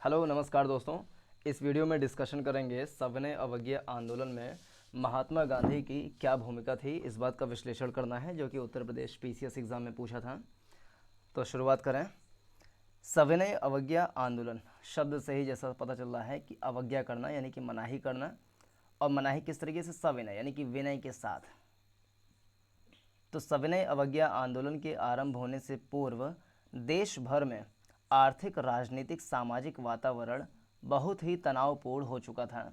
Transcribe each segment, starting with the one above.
Hello नमस्कार दोस्तों। इस वीडियो में डिस्कशन करेंगे सविनय अवज्ञा आंदोलन में महात्मा गांधी की क्या भूमिका थी। इस बात का विश्लेषण करना है जो कि उत्तर प्रदेश पीसीएस एग्ज़ाम में पूछा था। तो शुरुआत करें। सविनय अवज्ञा आंदोलन शब्द से ही जैसा पता चल रहा है कि अवज्ञा करना यानी कि मनाही करना, और मनाही किस तरीके से, सविनय यानी कि विनय के साथ। तो सविनय अवज्ञा आंदोलन के आरंभ होने से पूर्व देश भर में आर्थिक, राजनीतिक, सामाजिक वातावरण बहुत ही तनावपूर्ण हो चुका था।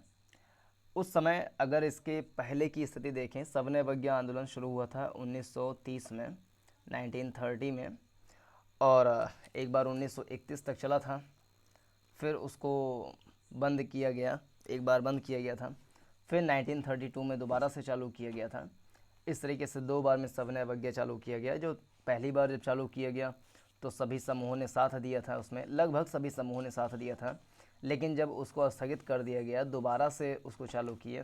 उस समय अगर इसके पहले की स्थिति देखें, सविनय अवज्ञा आंदोलन शुरू हुआ था 1930 में, 1930 में, और एक बार 1931 तक चला था। फिर उसको बंद किया गया, एक बार बंद किया गया था। फिर 1932 में दोबारा से चालू किया गया था। इस तरीके से दो बार में सविनय अवज्ञा चालू किया गया। जो पहली बार जब चालू किया गया तो सभी समूहों ने साथ दिया था, उसमें लगभग सभी समूहों ने साथ दिया था। लेकिन जब उसको स्थगित कर दिया गया, दोबारा से उसको चालू किए,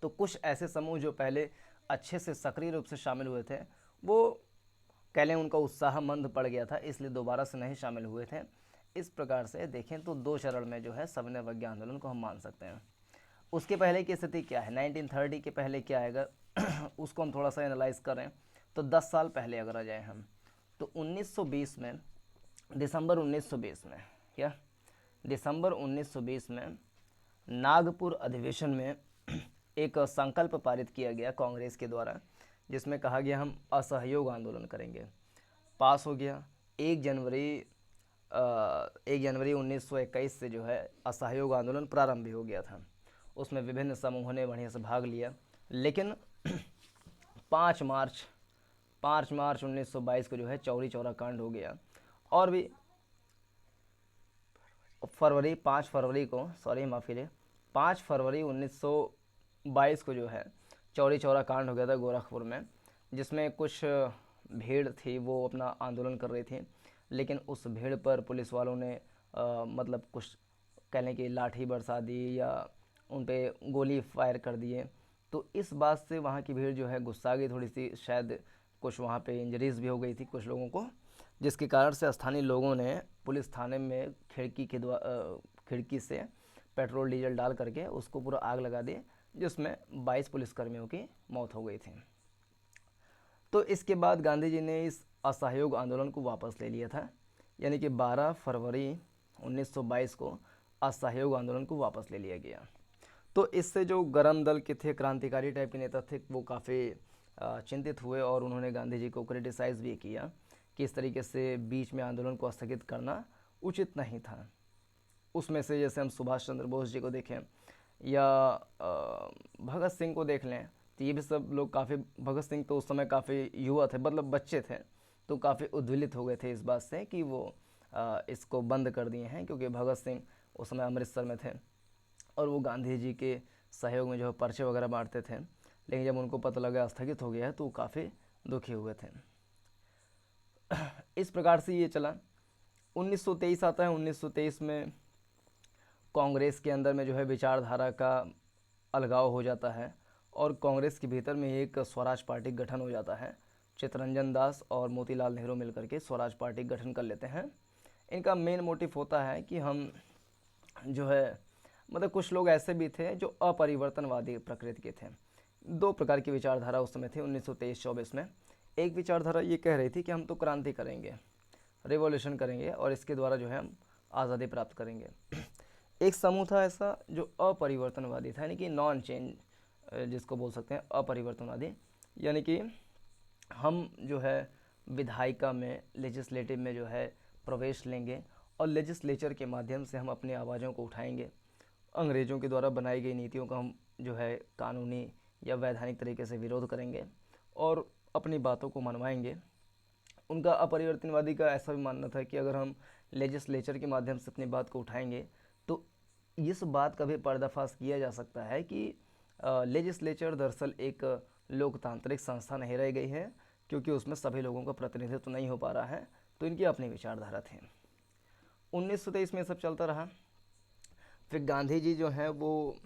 तो कुछ ऐसे समूह जो पहले अच्छे से सक्रिय रूप से शामिल हुए थे, वो कह लें उनका उत्साह मंद पड़ गया था, इसलिए दोबारा से नहीं शामिल हुए थे। इस प्रकार से देखें तो दो चरण में जो है सविनय अवज्ञा आंदोलन को हम मान सकते हैं। उसके पहले की स्थिति क्या है, 1930 के पहले क्या है, अगर उसको हम थोड़ा सा एनालाइज करें तो 10 साल पहले अगर आ जाए हम, तो 1920 में, दिसंबर 1920 में, क्या दिसंबर 1920 में नागपुर अधिवेशन में एक संकल्प पारित किया गया कांग्रेस के द्वारा, जिसमें कहा गया हम असहयोग आंदोलन करेंगे। पास हो गया। 1 जनवरी 1921 से जो है असहयोग आंदोलन प्रारंभ भी हो गया था। उसमें विभिन्न समूहों ने बढ़िया से भाग लिया। लेकिन 5 मार्च 1922 को जो है चौरी चौरा कांड हो गया। और भी 5 फरवरी को, सॉरी माफ़ी ले, 5 फरवरी 1922 को जो है चौरी चौरा कांड हो गया था गोरखपुर में, जिसमें कुछ भीड़ थी वो अपना आंदोलन कर रही थी। लेकिन उस भीड़ पर पुलिस वालों ने मतलब कुछ कहने की लाठी बरसा दी या उन पे गोली फायर कर दिए। तो इस बात से वहाँ की भीड़ जो है गुस्सा गई थोड़ी सी, शायद कुछ वहाँ पे इंजरीज भी हो गई थी कुछ लोगों को, जिसके कारण से स्थानीय लोगों ने पुलिस थाने में खिड़की से पेट्रोल डीजल डाल करके उसको पूरा आग लगा दी, जिसमें 22 पुलिसकर्मियों की मौत हो गई थी। तो इसके बाद गांधी जी ने इस असहयोग आंदोलन को वापस ले लिया था, यानी कि 12 फरवरी 1922 को असहयोग आंदोलन को वापस ले लिया गया। तो इससे जो गरम दल के थे, क्रांतिकारी टाइप के नेता थे, वो काफ़ी चिंतित हुए और उन्होंने गांधी जी को क्रिटिसाइज़ भी किया कि इस तरीके से बीच में आंदोलन को स्थगित करना उचित नहीं था। उसमें से जैसे हम सुभाष चंद्र बोस जी को देखें या भगत सिंह को देख लें, तो ये भी सब लोग काफ़ी, भगत सिंह तो उस समय काफ़ी युवा थे, मतलब बच्चे थे, तो काफ़ी उद्विलित हो गए थे इस बात से कि वो इसको बंद कर दिए हैं, क्योंकि भगत सिंह उस समय अमृतसर में थे और वो गांधी जी के सहयोग में जो है पर्चे वगैरह बांटते थे। लेकिन जब उनको पता लगा स्थगित हो गया है तो वो काफ़ी दुखी हुए थे। इस प्रकार से ये चला। 1923 आता है। 1923 में कांग्रेस के अंदर में जो है विचारधारा का अलगाव हो जाता है और कांग्रेस के भीतर में एक स्वराज पार्टी गठन हो जाता है। चित्तरंजन दास और मोतीलाल नेहरू मिलकर के स्वराज पार्टी गठन कर लेते हैं। इनका मेन मोटिव होता है कि हम जो है, मतलब कुछ लोग ऐसे भी थे जो अपरिवर्तनवादी प्रकृति के थे। दो प्रकार की विचारधारा उस समय थी 1923-24 में। एक विचारधारा ये कह रही थी कि हम तो क्रांति करेंगे, रिवॉल्यूशन करेंगे और इसके द्वारा जो है हम आज़ादी प्राप्त करेंगे। एक समूह था ऐसा जो अपरिवर्तनवादी था, यानी कि नॉन चेंज जिसको बोल सकते हैं, अपरिवर्तनवादी, यानी कि हम जो है विधायिका में, लेजिस्लेटिव में जो है प्रवेश लेंगे और लेजिस्लेचर के माध्यम से हम अपनी आवाज़ों को उठाएंगे। अंग्रेज़ों के द्वारा बनाई गई नीतियों का हम जो है कानूनी या वैधानिक तरीके से विरोध करेंगे और अपनी बातों को मनवाएंगे। उनका अपरिवर्तनवादी का ऐसा भी मानना था कि अगर हम लेजिस्लेचर के माध्यम से अपनी बात को उठाएंगे तो इस बात का भी पर्दाफाश किया जा सकता है कि लेजिस्लेचर दरअसल एक लोकतांत्रिक संस्था नहीं रह गई है, क्योंकि उसमें सभी लोगों का प्रतिनिधित्व तो नहीं हो पा रहा है। तो इनकी अपनी विचारधारा थी। 1923 में सब चलता रहा। फिर गांधी जी जो हैं वो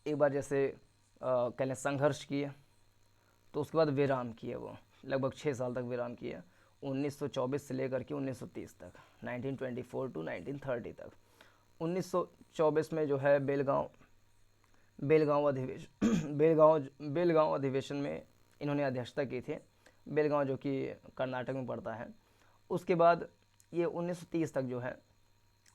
एक बार जैसे कह लें संघर्ष किए, तो उसके बाद विराम किए, वो लगभग 6 साल तक विराम किए। 1924 से लेकर के 1930 तक, 1924 टू 1930 तक। 1924 में जो है बेलगांव अधिवेशन बेलगांव अधिवेशन में इन्होंने अध्यक्षता की थी। बेलगांव जो कि कर्नाटक में पड़ता है। उसके बाद ये 1930 तक जो है,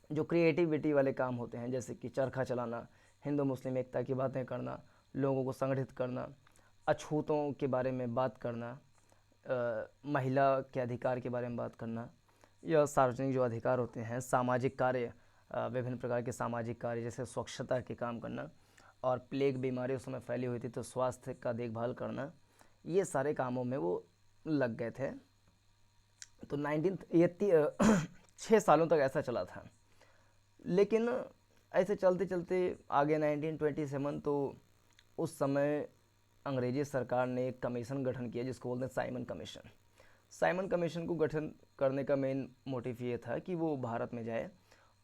जो क्रिएटिविटी वाले काम होते हैं, जैसे कि चरखा चलाना, हिंदू मुस्लिम एकता की बातें करना, लोगों को संगठित करना, अछूतों के बारे में बात करना, महिला के अधिकार के बारे में बात करना, या सार्वजनिक जो अधिकार होते हैं, सामाजिक कार्य, विभिन्न प्रकार के सामाजिक कार्य जैसे स्वच्छता के काम करना, और प्लेग बीमारी उस समय फैली हुई थी तो स्वास्थ्य का देखभाल करना, ये सारे कामों में वो लग गए थे। तो 6 सालों तक ऐसा चला था। लेकिन ऐसे चलते चलते आगे 1927, तो उस समय अंग्रेजी सरकार ने एक कमीशन गठन किया जिसको बोलते हैं साइमन कमीशन। साइमन कमीशन को गठन करने का मेन मोटिव ये था कि वो भारत में जाए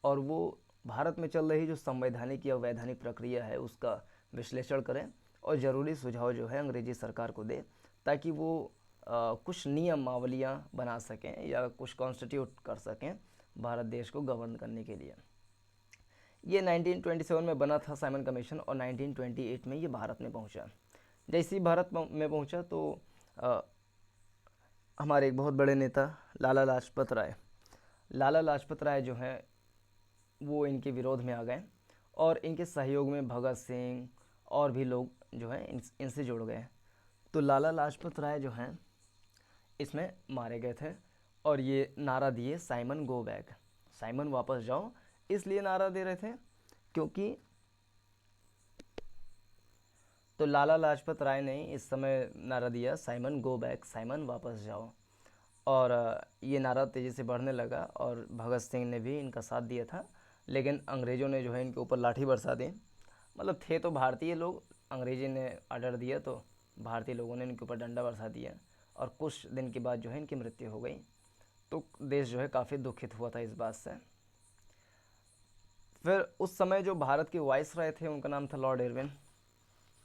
और वो भारत में चल रही जो संवैधानिक या वैधानिक प्रक्रिया है उसका विश्लेषण करें और ज़रूरी सुझाव जो है अंग्रेजी सरकार को दे, ताकि वो कुछ नियमावलियाँ बना सकें या कुछ कॉन्स्टिट्यूट कर सकें भारत देश को गवर्न करने के लिए। ये 1927 में बना था साइमन कमीशन, और 1928 में ये भारत में पहुंचा। जैसे ही भारत में पहुंचा तो हमारे एक बहुत बड़े नेता लाला लाजपत राय जो हैं वो इनके विरोध में आ गए, और इनके सहयोग में भगत सिंह और भी लोग जो हैं इनसे जुड़ गए। तो लाला लाजपत राय जो हैं इसमें मारे गए थे, और ये नारा दिए साइमन गो बैक, साइमन वापस जाओ। इसलिए नारा दे रहे थे क्योंकि तो लाला लाजपत राय ने इस समय नारा दिया साइमन गो बैक, साइमन वापस जाओ। और ये नारा तेज़ी से बढ़ने लगा, और भगत सिंह ने भी इनका साथ दिया था। लेकिन अंग्रेज़ों ने जो है इनके ऊपर लाठी बरसा दी। मतलब थे तो भारतीय लोग, अंग्रेजी ने ऑर्डर दिया तो भारतीय लोगों ने इनके ऊपर डंडा बरसा दिया, और कुछ दिन के बाद जो है इनकी मृत्यु हो गई। तो देश जो है काफ़ी दुखित हुआ था इस बात से। फिर उस समय जो भारत के वाइसराय थे उनका नाम था लॉर्ड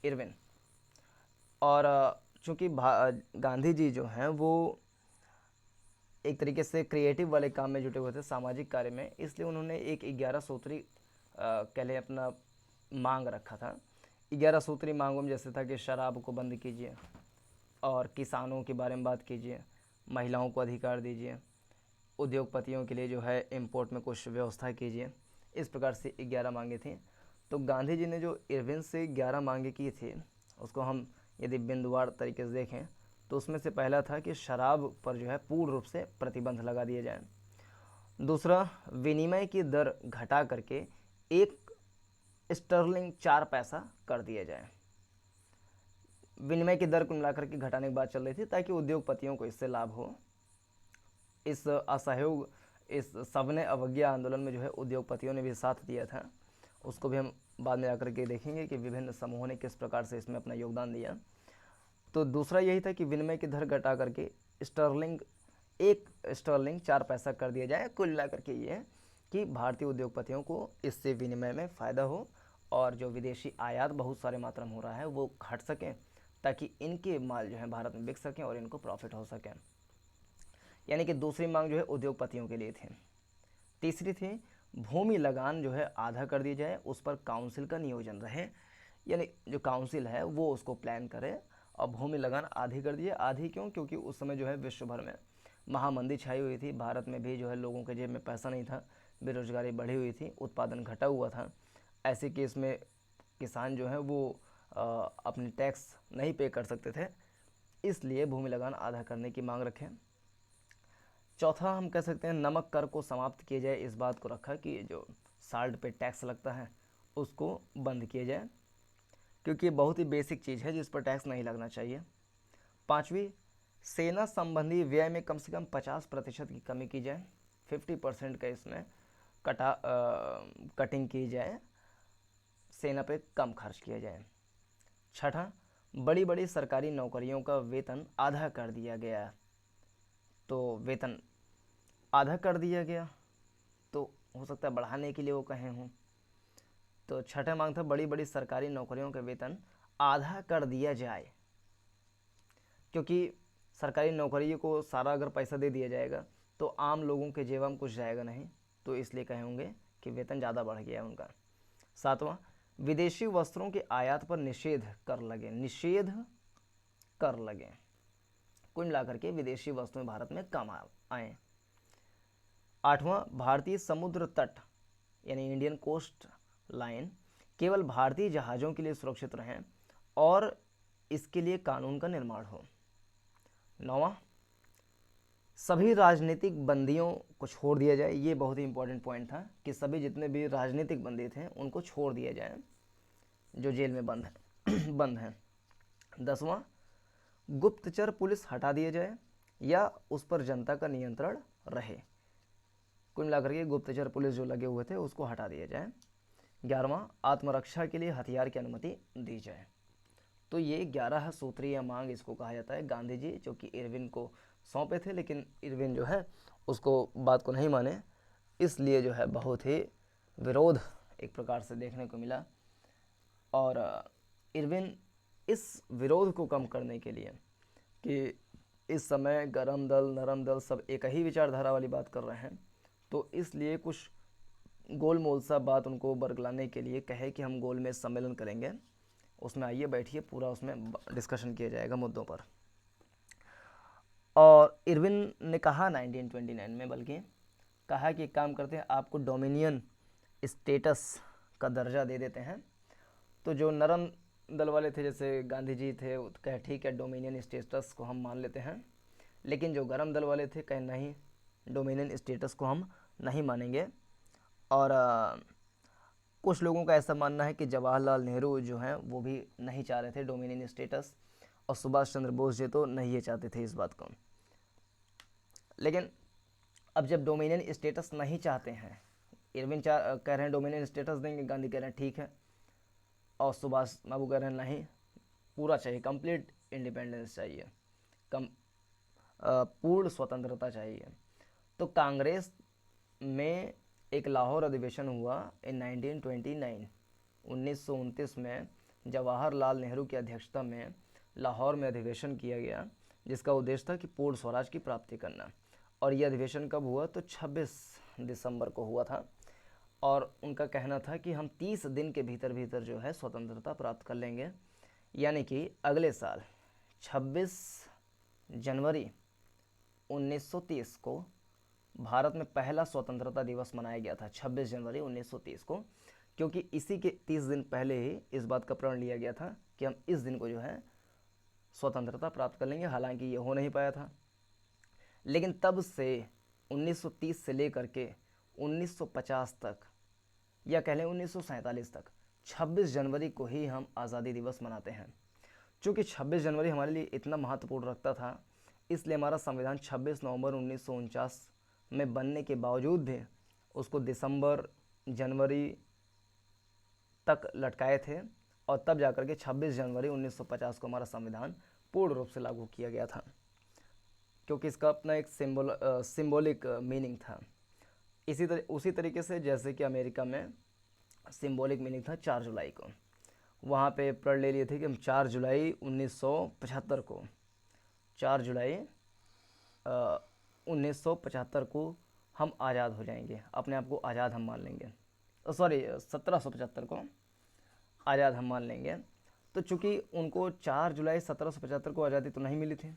इरविन। और चूँकि गांधी जी जो हैं वो एक तरीके से क्रिएटिव वाले काम में जुटे हुए थे, सामाजिक कार्य में, इसलिए उन्होंने एक 11 सूत्री कह लें अपना मांग रखा था। 11 सूत्री मांगों में जैसे था कि शराब को बंद कीजिए, और किसानों के बारे में बात कीजिए, महिलाओं को अधिकार दीजिए, उद्योगपतियों के लिए जो है इंपोर्ट में कुछ व्यवस्था कीजिए। इस प्रकार से 11 मांगे थी। तो गांधी जी ने जो इरविन से 11 मांगे की थी, उसको हम यदि बिंदुवार तरीके से देखें तो उसमें से पहला था कि शराब पर जो है पूर्ण रूप से प्रतिबंध लगा दिया जाए। दूसरा, विनिमय की दर घटा करके 1 स्टर्लिंग 4 पैसा कर दिया जाए। विनिमय की दर को मिलाकर के घटाने की बात चल रही थी ताकि उद्योगपतियों को इससे लाभ हो। इस असहयोग, इस सबने अवज्ञा आंदोलन में जो है उद्योगपतियों ने भी साथ दिया था। उसको भी हम बाद में आकर के देखेंगे कि विभिन्न समूहों ने किस प्रकार से इसमें अपना योगदान दिया। तो दूसरा यही था कि विनिमय की दर घटा करके 1 स्टर्लिंग 4 पैसा कर दिया जाए। कुल मिलाकर के ये कि भारतीय उद्योगपतियों को इससे विनिमय में फ़ायदा हो, और जो विदेशी आयात बहुत सारे मात्रा में हो रहा है वो घट सकें, ताकि इनके माल जो है भारत में बिक सकें और इनको प्रॉफिट हो सके। यानी कि दूसरी मांग जो है उद्योगपतियों के लिए थी। तीसरी थी भूमि लगान जो है आधा कर दी जाए, उस पर काउंसिल का नियोजन रहे, यानी जो काउंसिल है वो उसको प्लान करे, और भूमि लगान आधी कर दिए। आधी क्यों? क्योंकि उस समय जो है विश्व भर में महामंदी छाई हुई थी, भारत में भी जो है लोगों के जेब में पैसा नहीं था, बेरोजगारी बढ़ी हुई थी, उत्पादन घटा हुआ था। ऐसे केस में किसान जो है वो अपनी टैक्स नहीं पे कर सकते थे, इसलिए भूमि लगान आधा करने की मांग रखें। चौथा हम कह सकते हैं नमक कर को समाप्त किया जाए, इस बात को रखा कि जो साल्ट पे टैक्स लगता है उसको बंद किया जाए, क्योंकि ये बहुत ही बेसिक चीज़ है जिस पर टैक्स नहीं लगना चाहिए। पाँचवीं, सेना संबंधी व्यय में कम से कम 50% की कमी की जाए, 50% का इसमें कटिंग की जाए, सेना पे कम खर्च किया जाए। छठा, बड़ी बड़ी सरकारी नौकरियों का वेतन आधा कर दिया गया। तो वेतन आधा कर दिया गया तो हो सकता है बढ़ाने के लिए वो कहे हों। तो छठा मांग था बड़ी बड़ी सरकारी नौकरियों का वेतन आधा कर दिया जाए, क्योंकि सरकारी नौकरियों को सारा अगर पैसा दे दिया जाएगा तो आम लोगों के जेब में कुछ जाएगा नहीं, तो इसलिए कहे होंगे कि वेतन ज़्यादा बढ़ गया है उनका। 7वां, विदेशी वस्त्रों के आयात पर निषेध कर लगे, निषेध कर लगे, कुल मिलाकर के विदेशी वस्तुएं भारत में कम आए। 8वां, भारतीय समुद्र तट यानी इंडियन कोस्ट लाइन केवल भारतीय जहाज़ों के लिए सुरक्षित रहें और इसके लिए कानून का निर्माण हो। 9वां, सभी राजनीतिक बंदियों को छोड़ दिया जाए, ये बहुत ही इंपॉर्टेंट पॉइंट था कि सभी जितने भी राजनीतिक बंदी थे उनको छोड़ दिया जाए जो जेल में बंद हैं। 10वां, गुप्तचर पुलिस हटा दिया जाए या उस पर जनता का नियंत्रण रहे, कुल मिलाकर के गुप्तचर पुलिस जो लगे हुए थे उसको हटा दिया जाए। 11वां, आत्मरक्षा के लिए हथियार की अनुमति दी जाए। तो ये 11 सूत्रीय मांग इसको कहा जाता है। गांधी जी जो कि इरविन को सौंपे थे, लेकिन इरविन जो है उसको बात को नहीं माने, इसलिए जो है बहुत ही विरोध एक प्रकार से देखने को मिला। और इरविन इस विरोध को कम करने के लिए कि इस समय गरम दल नरम दल सब एक ही विचारधारा वाली बात कर रहे हैं, तो इसलिए कुछ गोल मोल सा बात उनको बरगलाने के लिए कहे कि हम गोल में सम्मेलन करेंगे, उसमें आइए बैठिए, पूरा उसमें डिस्कशन किया जाएगा मुद्दों पर। और इरविन ने कहा 1929 में, बल्कि कहा कि एक काम करते हैं, आपको डोमिनियन स्टेटस का दर्जा दे देते हैं। तो जो नरम दल वाले थे जैसे गांधी जी थे, वो कहे ठीक है डोमिनियन स्टेटस को हम मान लेते हैं, लेकिन जो गरम दल वाले थे कहे नहीं, डोमिनियन स्टेटस को हम नहीं मानेंगे। और कुछ लोगों का ऐसा मानना है कि जवाहरलाल नेहरू जो हैं वो भी नहीं चाह रहे थे डोमिनियन स्टेटस, और सुभाष चंद्र बोस जी तो नहीं ये चाहते थे इस बात को। लेकिन अब जब डोमिनियन स्टेटस नहीं चाहते हैं, इरविन कह रहे हैं डोमिनियन स्टेटस देंगे, गांधी कह रहे हैं ठीक है, और सुभाष बाबू कह रहे हैं नहीं, पूरा चाहिए, कंप्लीट इंडिपेंडेंस चाहिए, पूर्ण स्वतंत्रता चाहिए। तो कांग्रेस में एक लाहौर अधिवेशन हुआ इन 1929 में जवाहरलाल नेहरू की अध्यक्षता में लाहौर में अधिवेशन किया गया, जिसका उद्देश्य था कि पूर्ण स्वराज की प्राप्ति करना। और यह अधिवेशन कब हुआ, तो 26 दिसंबर को हुआ था। और उनका कहना था कि हम 30 दिन के भीतर भीतर जो है स्वतंत्रता प्राप्त कर लेंगे, यानी कि अगले साल 26 जनवरी 1930 को भारत में पहला स्वतंत्रता दिवस मनाया गया था, 26 जनवरी 1930 को, क्योंकि इसी के 30 दिन पहले ही इस बात का प्रण लिया गया था कि हम इस दिन को जो है स्वतंत्रता प्राप्त कर लेंगे। हालांकि ये हो नहीं पाया था, लेकिन तब से 1930 से लेकर के 1950 तक, या कह लें 1947 तक, 26 जनवरी को ही हम आज़ादी दिवस मनाते हैं। चूँकि 26 जनवरी हमारे लिए इतना महत्वपूर्ण रखता था, इसलिए हमारा संविधान 26 नवंबर 1949 में बनने के बावजूद भी उसको दिसंबर जनवरी तक लटकाए थे, और तब जाकर के 26 जनवरी 1950 को हमारा संविधान पूर्ण रूप से लागू किया गया था, क्योंकि इसका अपना एक सिंबॉलिक मीनिंग था। उसी तरीके से जैसे कि अमेरिका में सिंबॉलिक मीनिंग था 4 जुलाई को, वहाँ पे प्रण ले लिए थे कि हम 4 जुलाई 1975 को, 4 जुलाई 1975 को हम आज़ाद हो जाएंगे, अपने आप को आज़ाद हम मान लेंगे, सॉरी 1775 को आज़ाद हम मान लेंगे। तो चूँकि उनको 4 जुलाई 1775 को आज़ादी तो नहीं मिली थी,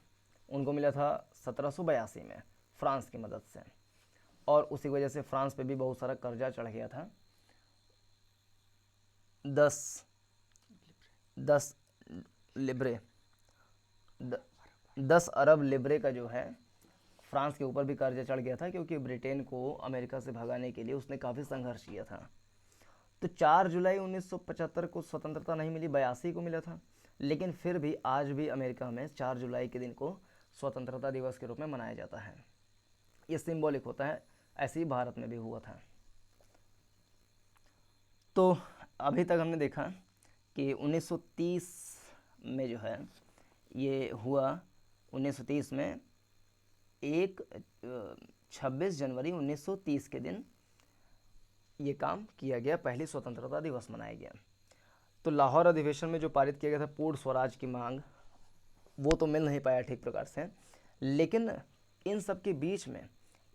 उनको मिला था 1782 में फ्रांस की मदद से, और उसी वजह से फ्रांस पे भी बहुत सारा कर्जा चढ़ गया था। 10 अरब लिब्रे का जो है फ्रांस के ऊपर भी कर्जा चढ़ गया था, क्योंकि ब्रिटेन को अमेरिका से भगाने के लिए उसने काफ़ी संघर्ष किया था। तो 4 जुलाई 1975 को स्वतंत्रता नहीं मिली, 82 को मिला था, लेकिन फिर भी आज भी अमेरिका में 4 जुलाई के दिन को स्वतंत्रता दिवस के रूप में मनाया जाता है। ये सिंबॉलिक होता है, ऐसे ही भारत में भी हुआ था। तो अभी तक हमने देखा कि 1930 में जो है ये हुआ, 1930 में 26 जनवरी 1930 के दिन ये काम किया गया, पहली स्वतंत्रता दिवस मनाया गया। तो लाहौर अधिवेशन में जो पारित किया गया था पूर्ण स्वराज की मांग, वो तो मिल नहीं पाया ठीक प्रकार से, लेकिन इन सब के बीच में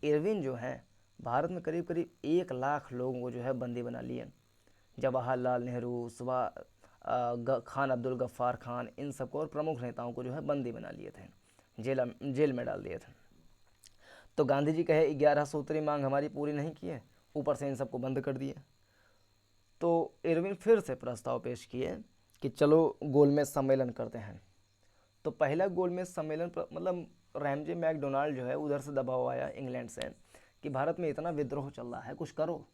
इरविन जो है भारत में करीब करीब 1 लाख लोगों को जो है बंदी बना लिए। जवाहरलाल नेहरू, खान अब्दुल गफ्फार खान, इन सबको और प्रमुख नेताओं को जो है बंदी बना लिए थे, जेल में डाल दिए थे। तो गांधी जी कहे 11 सूत्री मांग हमारी पूरी नहीं की है, ऊपर से इन सबको बंद कर दिए। तो इरविन फिर से प्रस्ताव पेश किए कि चलो गोलमेज सम्मेलन करते हैं। तो पहला गोलमेज सम्मेलन मतलब रैमजे मैकडोनाल्ड जो है उधर से दबाव आया इंग्लैंड से कि भारत में इतना विद्रोह चल रहा है, कुछ करो।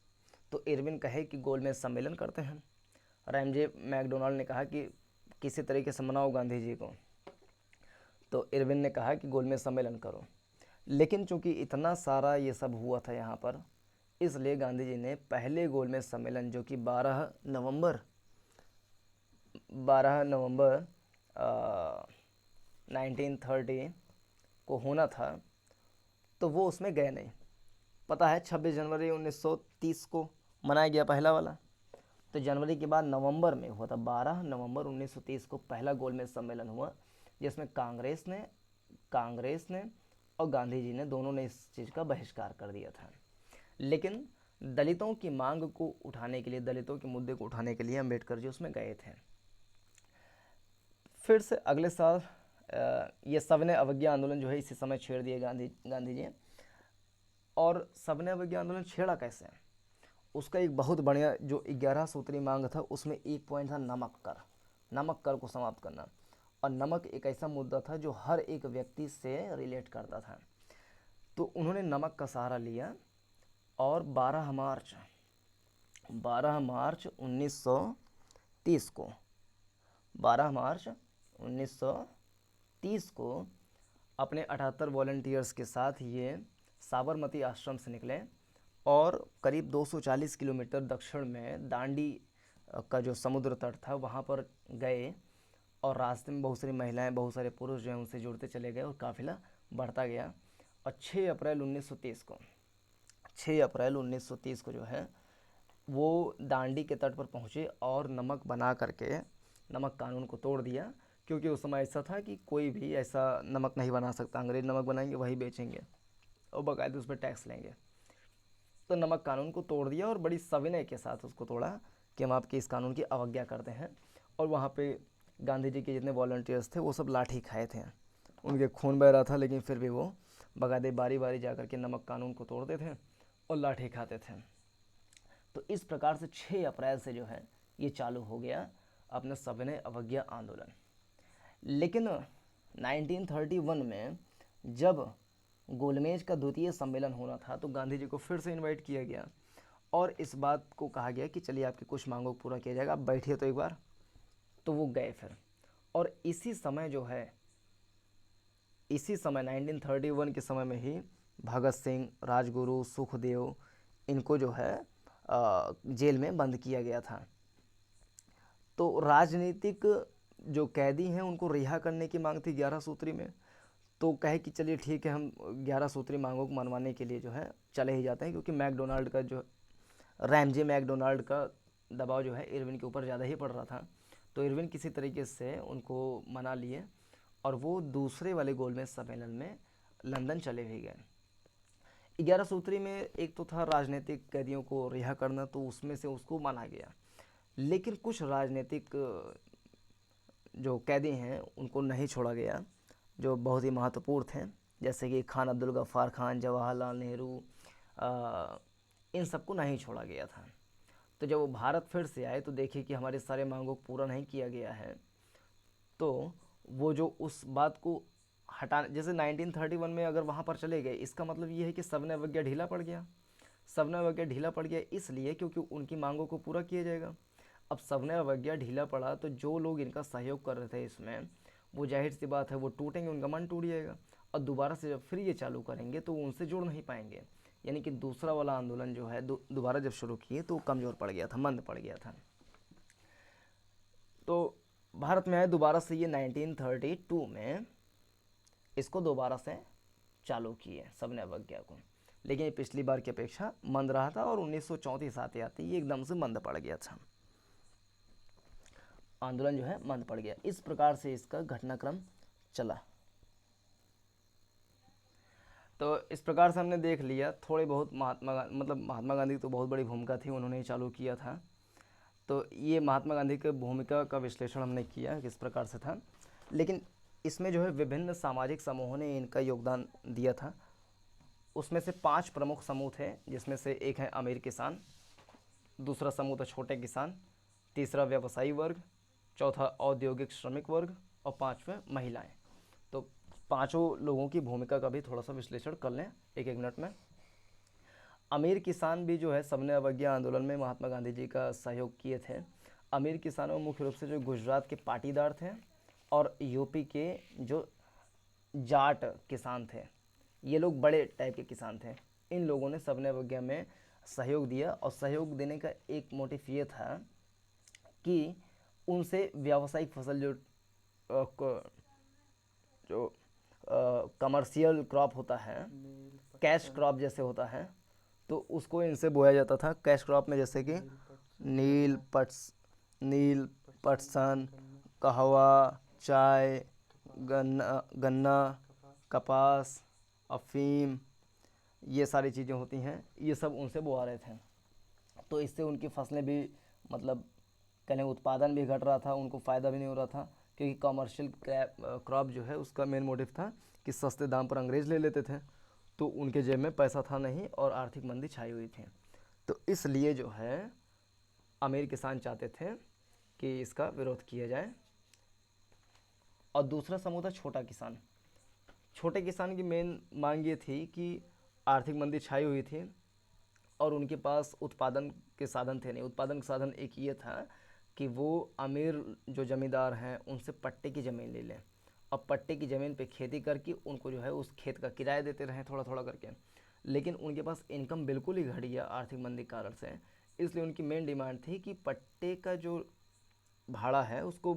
तो इरविन कहे कि गोलमेज सम्मेलन करते हैं। रैमजे मैकडोनाल्ड ने कहा कि किसी तरीके से मनाओ गांधी जी को। तो इरविन ने कहा कि गोलमेज सम्मेलन करो। लेकिन चूंकि इतना सारा ये सब हुआ था यहाँ पर, इसलिए गांधी जी ने पहले गोलमेज सम्मेलन जो कि 12 नवंबर 1930 को होना था, तो वो उसमें गए नहीं। पता है 26 जनवरी 1930 को मनाया गया पहला वाला। तो जनवरी के बाद नवंबर में हुआ था, 12 नवंबर 1930 को पहला गोलमेज सम्मेलन हुआ, जिसमें कांग्रेस ने और गांधी जी ने दोनों ने इस चीज़ का बहिष्कार कर दिया था। लेकिन दलितों की मांग को उठाने के लिए, दलितों के मुद्दे को उठाने के लिए अम्बेडकर जी उसमें गए थे। फिर से अगले साल ये सविनय अवज्ञा आंदोलन जो है इसी समय छेड़ दिए गांधी जी। और सविनय अवज्ञा आंदोलन छेड़ा कैसे? उसका एक बहुत बढ़िया जो 11 सूत्री मांग था, उसमें एक पॉइंट था नमक कर को समाप्त करना। और नमक एक ऐसा मुद्दा था जो हर एक व्यक्ति से रिलेट करता था। तो उन्होंने नमक का सहारा लिया और 12 मार्च 1930 को 12 मार्च 1930 को अपने 78 वॉलंटियर्स के साथ ये साबरमती आश्रम से निकले और करीब 240 किलोमीटर दक्षिण में दांडी का जो समुद्र तट था वहाँ पर गए। और रास्ते में बहुत सारी महिलाएं, बहुत सारे पुरुष जो हैं उनसे जुड़ते चले गए और काफिला बढ़ता गया। और 6 अप्रैल 1930 को जो है वो दांडी के तट पर पहुँचे और नमक बना करके नमक कानून को तोड़ दिया। क्योंकि उस समय ऐसा था कि कोई भी ऐसा नमक नहीं बना सकता, अंग्रेज नमक बनाएंगे वही बेचेंगे और बाकायदे उस पर टैक्स लेंगे। तो नमक कानून को तोड़ दिया और बड़ी सविनय के साथ उसको तोड़ा कि हम आपके इस कानून की अवज्ञा करते हैं। और वहाँ पे गांधी जी के जितने वॉलंटियर्स थे वो सब लाठी खाए थे, उनके खून बह रहा था, लेकिन फिर भी वो बाकायदे बारी बारी जाकर के नमक कानून को तोड़ते थे और लाठी खाते थे। तो इस प्रकार से 6 अप्रैल से जो है ये चालू हो गया अपना सविनय अवज्ञा आंदोलन। लेकिन 1931 में जब गोलमेज का द्वितीय सम्मेलन होना था तो गांधी जी को फिर से इनवाइट किया गया और इस बात को कहा गया कि चलिए आपकी कुछ मांगों को पूरा किया जाएगा, आप बैठिए तो एक बार। तो वो गए फिर। और इसी समय 1931 के समय में ही भगत सिंह, राजगुरु, सुखदेव, इनको जो है जेल में बंद किया गया था। तो राजनीतिक जो कैदी हैं उनको रिहा करने की मांग थी 11 सूत्री में। तो कहे कि चलिए ठीक है, हम 11 सूत्री मांगों को मनवाने के लिए जो है चले ही जाते हैं, क्योंकि रैमजे मैकडोनाल्ड का दबाव जो है इरविन के ऊपर ज़्यादा ही पड़ रहा था। तो इरविन किसी तरीके से उनको मना लिए और वो दूसरे वाले गोलमेज सम्मेलन में लंदन चले भी गए। 11 सूत्री में एक तो था राजनीतिक कैदियों को रिहा करना, तो उसमें से उसको माना गया। लेकिन कुछ राजनीतिक जो कैदी हैं उनको नहीं छोड़ा गया, जो बहुत ही महत्वपूर्ण थे, जैसे कि खान अब्दुल गफ्फार खान, जवाहरलाल नेहरू, इन सबको नहीं छोड़ा गया था। तो जब वो भारत फिर से आए तो देखे कि हमारे सारे मांगों को पूरा नहीं किया गया है। तो वो जो उस बात को हटा, जैसे 1931 में अगर वहाँ पर चले गए, इसका मतलब ये है कि सविनय अवज्ञा ढीला पड़ गया। सविनय अवज्ञा ढीला पड़ गया इसलिए क्योंकि उनकी मांगों को पूरा किया जाएगा। अब सविनय अवज्ञा ढीला पड़ा तो जो लोग इनका सहयोग कर रहे थे इसमें, वो जाहिर सी बात है वो टूटेंगे, उनका मन टूट जाएगा। और दोबारा से जब फिर ये चालू करेंगे तो वो उनसे जुड़ नहीं पाएंगे। यानी कि दूसरा वाला आंदोलन जो है दोबारा जब शुरू किए तो कमज़ोर पड़ गया था, मंद पड़ गया था। तो भारत में आए दोबारा से ये 1932 में इसको दोबारा से चालू किए सविनय अवज्ञा को। लेकिन ये पिछली बार की अपेक्षा मंद रहा था और 1934 आते आते ये एकदम से मंद पड़ गया था, आंदोलन जो है मंद पड़ गया। इस प्रकार से इसका घटनाक्रम चला। तो इस प्रकार से हमने देख लिया थोड़े बहुत महात्मा गांधी की तो बहुत बड़ी भूमिका थी, उन्होंने ही चालू किया था। तो ये महात्मा गांधी की भूमिका का विश्लेषण हमने किया किस प्रकार से था। लेकिन इसमें जो है विभिन्न सामाजिक समूहों ने इनका योगदान दिया था। उसमें से 5 प्रमुख समूह थे, जिसमें से एक है अमीर किसान, दूसरा समूह था छोटे किसान, तीसरा व्यवसायी वर्ग, चौथा औद्योगिक श्रमिक वर्ग और 5वें महिलाएं। तो पांचों लोगों की भूमिका का भी थोड़ा सा विश्लेषण कर लें एक एक मिनट में। अमीर किसान भी जो है सबने अवज्ञा आंदोलन में महात्मा गांधी जी का सहयोग किए थे। अमीर किसानों में मुख्य रूप से जो गुजरात के पाटीदार थे और यूपी के जो जाट किसान थे, ये लोग बड़े टाइप के किसान थे। इन लोगों ने सबने अवज्ञा में सहयोग दिया और सहयोग देने का एक मोटिव ये था कि उनसे व्यावसायिक फसल जो कमर्शियल क्रॉप होता है, कैश क्रॉप जैसे होता है, तो उसको इनसे बोया जाता था। कैश क्रॉप में जैसे कि नील पटसन, कहवा, चाय, गन्ना, कपास, अफीम, ये सारी चीज़ें होती हैं, ये सब उनसे बोआ रहे थे। तो इससे उनकी फसलें भी मतलब कहने उत्पादन भी घट रहा था, उनको फ़ायदा भी नहीं हो रहा था, क्योंकि कमर्शियल क्रॉप जो है उसका मेन मोटिव था कि सस्ते दाम पर अंग्रेज़ ले लेते थे, तो उनके जेब में पैसा था नहीं और आर्थिक मंदी छाई हुई थी। तो इसलिए जो है अमीर किसान चाहते थे कि इसका विरोध किया जाए। और दूसरा समूह था छोटा किसान। छोटे किसान की मेन मांग ये थी कि आर्थिक मंदी छाई हुई थी और उनके पास उत्पादन के साधन थे नहीं। उत्पादन के साधन एक ये था कि वो अमीर जो ज़मींदार हैं उनसे पट्टे की ज़मीन ले लें और पट्टे की ज़मीन पे खेती करके उनको जो है उस खेत का किराया देते रहें थोड़ा थोड़ा करके। लेकिन उनके पास इनकम बिल्कुल ही घट गया आर्थिक मंदी के कारण से, इसलिए उनकी मेन डिमांड थी कि पट्टे का जो भाड़ा है उसको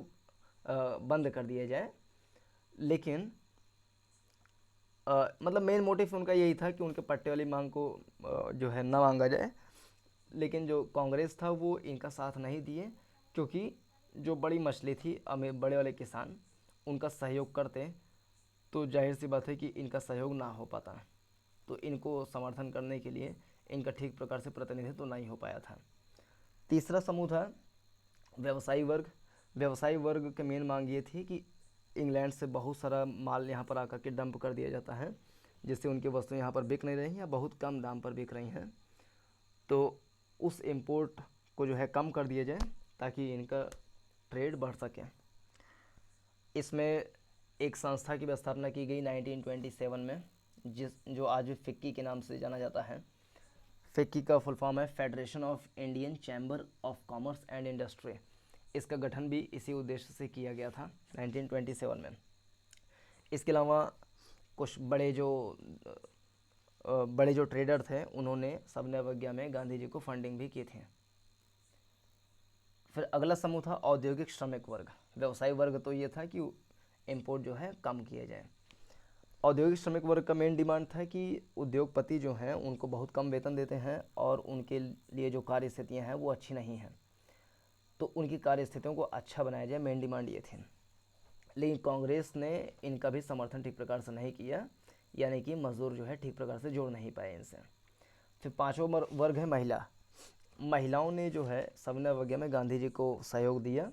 बंद कर दिया जाए। लेकिन मतलब मेन मोटिव उनका यही था कि उनके पट्टे वाली मांग को जो है ना मांगा जाए। लेकिन जो कांग्रेस था वो इनका साथ नहीं दिए, क्योंकि जो बड़ी मछली थी अमीर बड़े वाले किसान उनका सहयोग करते तो जाहिर सी बात है कि इनका सहयोग ना हो पाता। तो इनको समर्थन करने के लिए इनका ठीक प्रकार से प्रतिनिधित्व तो नहीं हो पाया था। तीसरा समूह था व्यवसायी वर्ग। व्यवसायी वर्ग की मेन मांग ये थी कि इंग्लैंड से बहुत सारा माल यहाँ पर आकर के डंप कर दिया जाता है, जिससे उनकी वस्तुएं यहाँ पर बिक नहीं रही या बहुत कम दाम पर बिक रही हैं। तो उस इंपोर्ट को जो है कम कर दिया जाए ताकि इनका ट्रेड बढ़ सके। इसमें एक संस्था की भी स्थापना की गई 1927 में, जो आज भी फिक्की के नाम से जाना जाता है। फिक्की का फुल फॉर्म है federation of Indian chamber of commerce and industry. इसका गठन भी इसी उद्देश्य से किया गया था 1927 में। इसके अलावा कुछ बड़े जो ट्रेडर थे उन्होंने सबने अवज्ञा में गांधी जी को फंडिंग भी की थी। फिर अगला समूह था औद्योगिक श्रमिक वर्ग। व्यवसायी वर्ग तो ये था कि इंपोर्ट जो है कम किया जाए। औद्योगिक श्रमिक वर्ग का मेन डिमांड था कि उद्योगपति जो हैं उनको बहुत कम वेतन देते हैं और उनके लिए जो कार्य स्थितियाँ हैं वो अच्छी नहीं हैं, तो उनकी कार्य स्थितियों को अच्छा बनाया जाए, मेन डिमांड ये थी। लेकिन कांग्रेस ने इनका भी समर्थन ठीक प्रकार से नहीं किया, यानी कि मजदूर जो है ठीक प्रकार से जोड़ नहीं पाए इनसे। फिर पाँचवा वर्ग है महिला। महिलाओं ने जो है सबने अवज्ञा में गांधी जी को सहयोग दिया।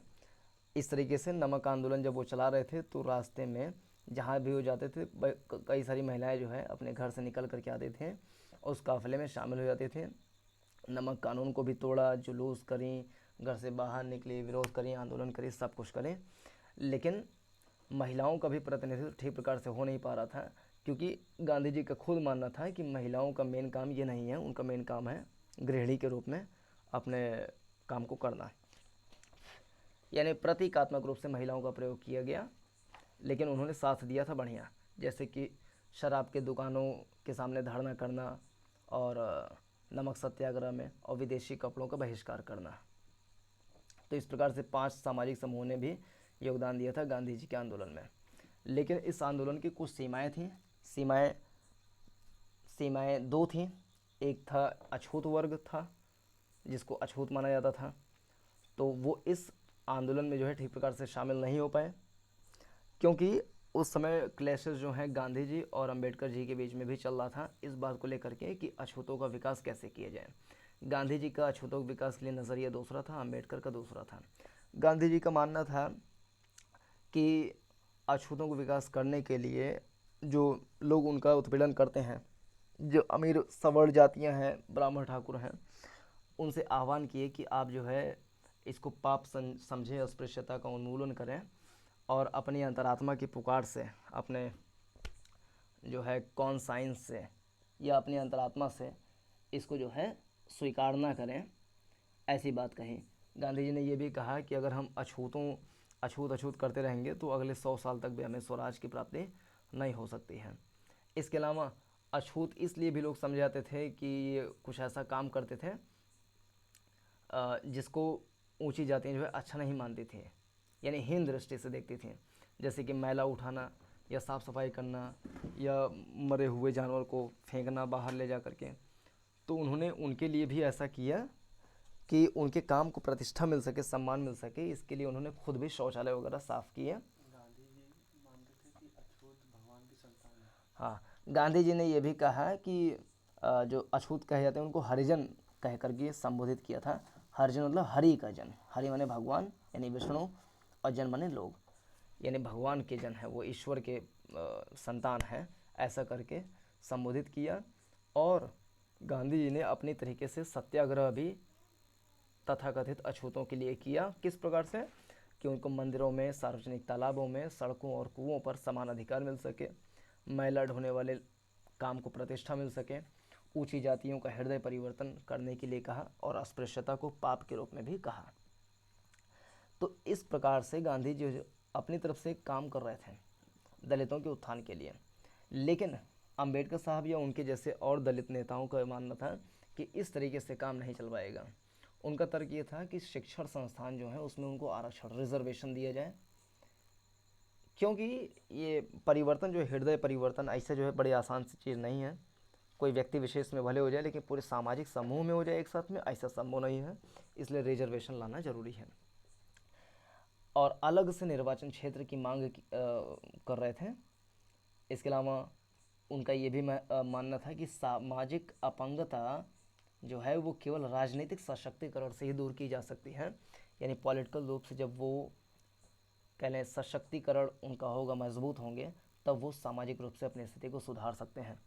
इस तरीके से नमक आंदोलन जब वो चला रहे थे तो रास्ते में जहाँ भी हो जाते थे कई सारी महिलाएं जो है अपने घर से निकल करके आते थे और उस काफ़िले में शामिल हो जाते थे। नमक कानून को भी तोड़ा, जुलूस करी, घर से बाहर निकले, विरोध करें, आंदोलन करें, सब कुछ करें। लेकिन महिलाओं का भी प्रतिनिधित्व ठीक प्रकार से हो नहीं पा रहा था, क्योंकि गांधी जी का खुद मानना था कि महिलाओं का मेन काम ये नहीं है, उनका मेन काम है गृहिणी के रूप में अपने काम को करना। यानी प्रतीकात्मक रूप से महिलाओं का प्रयोग किया गया, लेकिन उन्होंने साथ दिया था बढ़िया, जैसे कि शराब के दुकानों के सामने धरना करना और नमक सत्याग्रह में और विदेशी कपड़ों का बहिष्कार करना। तो इस प्रकार से 5 सामाजिक समूहों ने भी योगदान दिया था गांधी जी के आंदोलन में। लेकिन इस आंदोलन की कुछ सीमाएं थीं। सीमाएं 2 थीं। एक था अछूत वर्ग था, जिसको अछूत माना जाता था, तो वो इस आंदोलन में जो है ठीक प्रकार से शामिल नहीं हो पाए, क्योंकि उस समय क्लैशेस जो हैं गांधी जी और अंबेडकर जी के बीच में भी चल रहा था इस बात को लेकर के कि अछूतों का विकास कैसे किया जाए। गांधी जी का अछूतों के विकास के लिए नज़रिया दूसरा था, अंबेडकर का दूसरा था। गांधी जी का मानना था कि अछूतों को विकास करने के लिए जो लोग उनका उत्पीड़न करते हैं, जो अमीर सवर्ण जातियां हैं, ब्राह्मण ठाकुर हैं, उनसे आह्वान किए कि आप जो है इसको पाप समझें, अस्पृश्यता का उन्मूलन करें और अपनी अंतरात्मा की पुकार से, अपने जो है कॉन्साइंस से या अपनी अंतरात्मा से इसको जो है स्वीकार ना करें, ऐसी बात कही। गांधी जी ने यह भी कहा कि अगर हम अछूत अछूत करते रहेंगे तो अगले 100 साल तक भी हमें स्वराज की प्राप्ति नहीं हो सकती है। इसके अलावा अछूत इसलिए भी लोग समझे जाते थे कि ये कुछ ऐसा काम करते थे जिसको ऊंची जातियाँ जो है अच्छा नहीं मानती थी, यानी हीन दृष्टि से देखती थी, जैसे कि मैला उठाना या साफ़ सफाई करना या मरे हुए जानवर को फेंकना बाहर ले जा करके। तो उन्होंने उनके लिए भी ऐसा किया कि उनके काम को प्रतिष्ठा मिल सके, सम्मान मिल सके, इसके लिए उन्होंने खुद भी शौचालय वगैरह साफ़ किए। गांधी जी मानते थे कि अछूत भगवान की संतान है। हाँ, गांधी जी ने यह भी कहा कि जो अछूत कहे जाते हैं उनको हरिजन कह करके संबोधित किया था। हरिजन मतलब हरि का जन, हरि माने भगवान यानी विष्णु, और जन माने लोग, यानी भगवान के जन है, वो ईश्वर के संतान है, ऐसा करके संबोधित किया। और गांधी जी ने अपनी तरीके से सत्याग्रह भी तथाकथित अछूतों के लिए किया। किस प्रकार से? कि उनको मंदिरों में, सार्वजनिक तालाबों में, सड़कों और कुओं पर समान अधिकार मिल सके, मैला ढोने वाले काम को प्रतिष्ठा मिल सके, ऊंची जातियों का हृदय परिवर्तन करने के लिए कहा और अस्पृश्यता को पाप के रूप में भी कहा। तो इस प्रकार से गांधी जी अपनी तरफ से काम कर रहे थे दलितों के उत्थान के लिए। लेकिन अंबेडकर साहब या उनके जैसे और दलित नेताओं का मानना था कि इस तरीके से काम नहीं चल पाएगा। उनका तर्क ये था कि शिक्षण संस्थान जो है उसमें उनको आरक्षण, रिजर्वेशन दिया जाए, क्योंकि ये परिवर्तन जो है, हृदय परिवर्तन ऐसे जो है बड़ी आसान सी चीज़ नहीं है। कोई व्यक्ति विशेष में भले हो जाए, लेकिन पूरे सामाजिक समूह में हो जाए एक साथ में, ऐसा संभव नहीं है। इसलिए रिजर्वेशन लाना जरूरी है। और अलग से निर्वाचन क्षेत्र की मांग कर रहे थे। इसके अलावा उनका ये भी मानना था कि सामाजिक अपंगता जो है वो केवल राजनीतिक सशक्तिकरण से ही दूर की जा सकती है, यानी पॉलिटिकल रूप से जब वो कह लें सशक्तिकरण उनका होगा, मजबूत होंगे, तब वो सामाजिक रूप से अपनी स्थिति को सुधार सकते हैं।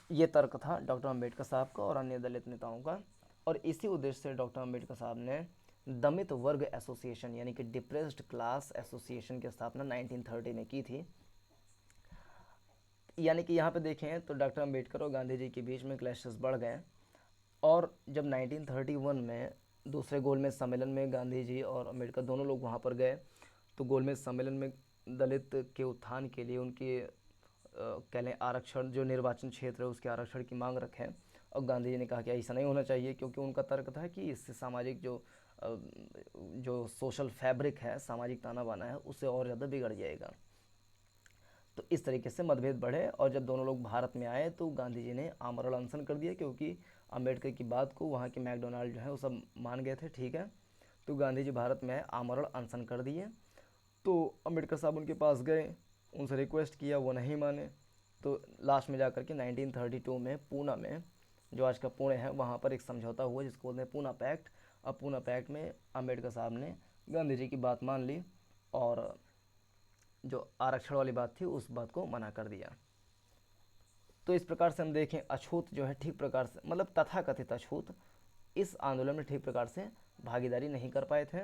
ये तर्क था डॉक्टर अंबेडकर साहब का और अन्य दलित नेताओं का। और इसी उद्देश्य से डॉक्टर अंबेडकर साहब ने दमित वर्ग एसोसिएशन यानी कि डिप्रेस्ड क्लास एसोसिएशन की स्थापना 1930 में की थी। यानी कि यहाँ पे देखें तो डॉक्टर अंबेडकर और गांधी जी के बीच में क्लैशेस बढ़ गए। और जब 1931 में दूसरे गोलमेज सम्मेलन में गांधी जी और अंबेडकर दोनों लोग वहाँ पर गए, तो गोलमेज सम्मेलन में दलित के उत्थान के लिए उनके कह लें आरक्षण, जो निर्वाचन क्षेत्र है उसके आरक्षण की मांग रखें। और गांधी जी ने कहा कि ऐसा नहीं होना चाहिए, क्योंकि उनका तर्क था कि इससे सामाजिक जो सोशल फैब्रिक है, सामाजिक ताना बाना है, उससे और ज़्यादा बिगड़ जाएगा। तो इस तरीके से मतभेद बढ़े और जब दोनों लोग भारत में आए तो गांधी जी ने आमरण अनशन कर दिया, क्योंकि अम्बेडकर की बात को वहाँ के मैकडोनाल्ड जो है वो सब मान गए थे। ठीक है, तो गांधी जी भारत में आए, आमरण अनशन कर दिए। तो अम्बेडकर साहब उनके पास गए, उनसे रिक्वेस्ट किया, वो नहीं माने। तो लास्ट में जाकर के 1932 में पूना में, जो आज का पुणे है, वहाँ पर एक समझौता हुआ जिसको बोलते हैं पूना पैक्ट। अब पूना पैक्ट में अम्बेडकर साहब ने गांधी जी की बात मान ली और जो आरक्षण वाली बात थी उस बात को मना कर दिया। तो इस प्रकार से हम देखें अछूत जो है ठीक प्रकार से, मतलब तथाकथित अछूत, इस आंदोलन में ठीक प्रकार से भागीदारी नहीं कर पाए थे।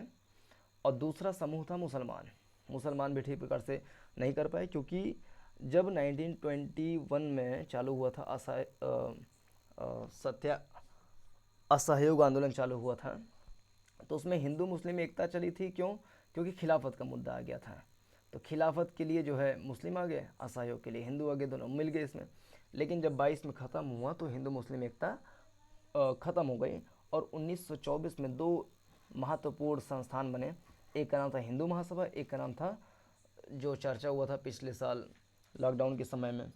और दूसरा समूह था मुसलमान। मुसलमान भी ठीक प्रकार से नहीं कर पाए, क्योंकि जब 1921 में चालू हुआ था सत्या असहयोग आंदोलन चालू हुआ था, तो उसमें हिंदू मुस्लिम एकता चली थी। क्यों? क्योंकि खिलाफत का मुद्दा आ गया था। तो खिलाफत के लिए जो है मुस्लिम आ गए, असहयोग के लिए हिंदू आ गए, दोनों मिल गए इसमें। लेकिन जब 22 में ख़त्म हुआ तो हिंदू मुस्लिम एकता ख़त्म हो गई। और 1924 में दो महत्वपूर्ण संस्थान बने। एक का नाम था हिंदू महासभा, एक का नाम था, जो चर्चा हुआ था पिछले साल लॉकडाउन के समय में,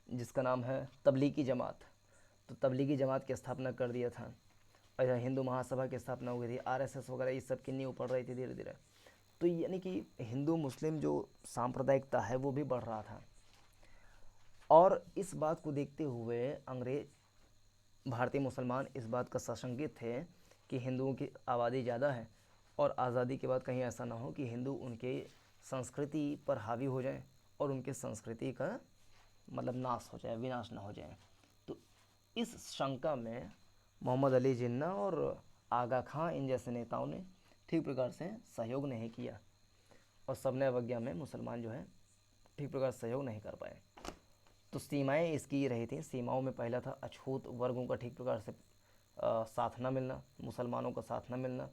जिसका नाम है तबलीगी जमात। तो तबलीगी जमात की स्थापना कर दिया था। और हिंदू महासभा की स्थापना हुई थी। आरएसएस वगैरह इस सब की नींव पड़ रही थी धीरे धीरे। तो यानी कि हिंदू मुस्लिम जो सांप्रदायिकता है वो भी बढ़ रहा था। और इस बात को देखते हुए अंग्रेज भारतीय मुसलमान इस बात का सशंकित थे कि हिंदुओं की आबादी ज़्यादा है और आज़ादी के बाद कहीं ऐसा ना हो कि हिंदू उनके संस्कृति पर हावी हो जाएं और उनके संस्कृति का मतलब नाश हो जाए, विनाश ना हो जाए। तो इस शंका में मोहम्मद अली जिन्ना और आगा खां इन जैसे नेताओं ने ठीक प्रकार से सहयोग नहीं किया और सबने अवज्ञा में मुसलमान जो है ठीक प्रकार से सहयोग नहीं कर पाए। तो सीमाएं इसकी रही थी। सीमाओं में पहला था अछूत वर्गों का ठीक प्रकार से साथ न मिलना, मुसलमानों का साथ न मिलना,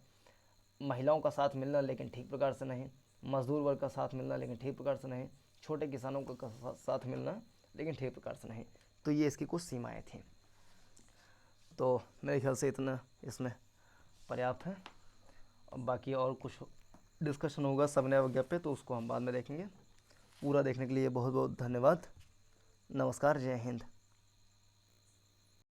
महिलाओं का साथ मिलना लेकिन ठीक प्रकार से नहीं, मजदूर वर्ग का साथ मिलना लेकिन ठीक प्रकार से नहीं, छोटे किसानों का साथ मिलना लेकिन ठीक प्रकार से नहीं। तो ये इसकी कुछ सीमाएं थी। तो मेरे ख्याल से इतना इसमें पर्याप्त है। अब बाकी और कुछ डिस्कशन होगा सबने अवज्ञा पे, तो उसको हम बाद में देखेंगे। पूरा देखने के लिए बहुत बहुत धन्यवाद। नमस्कार, जय हिंद।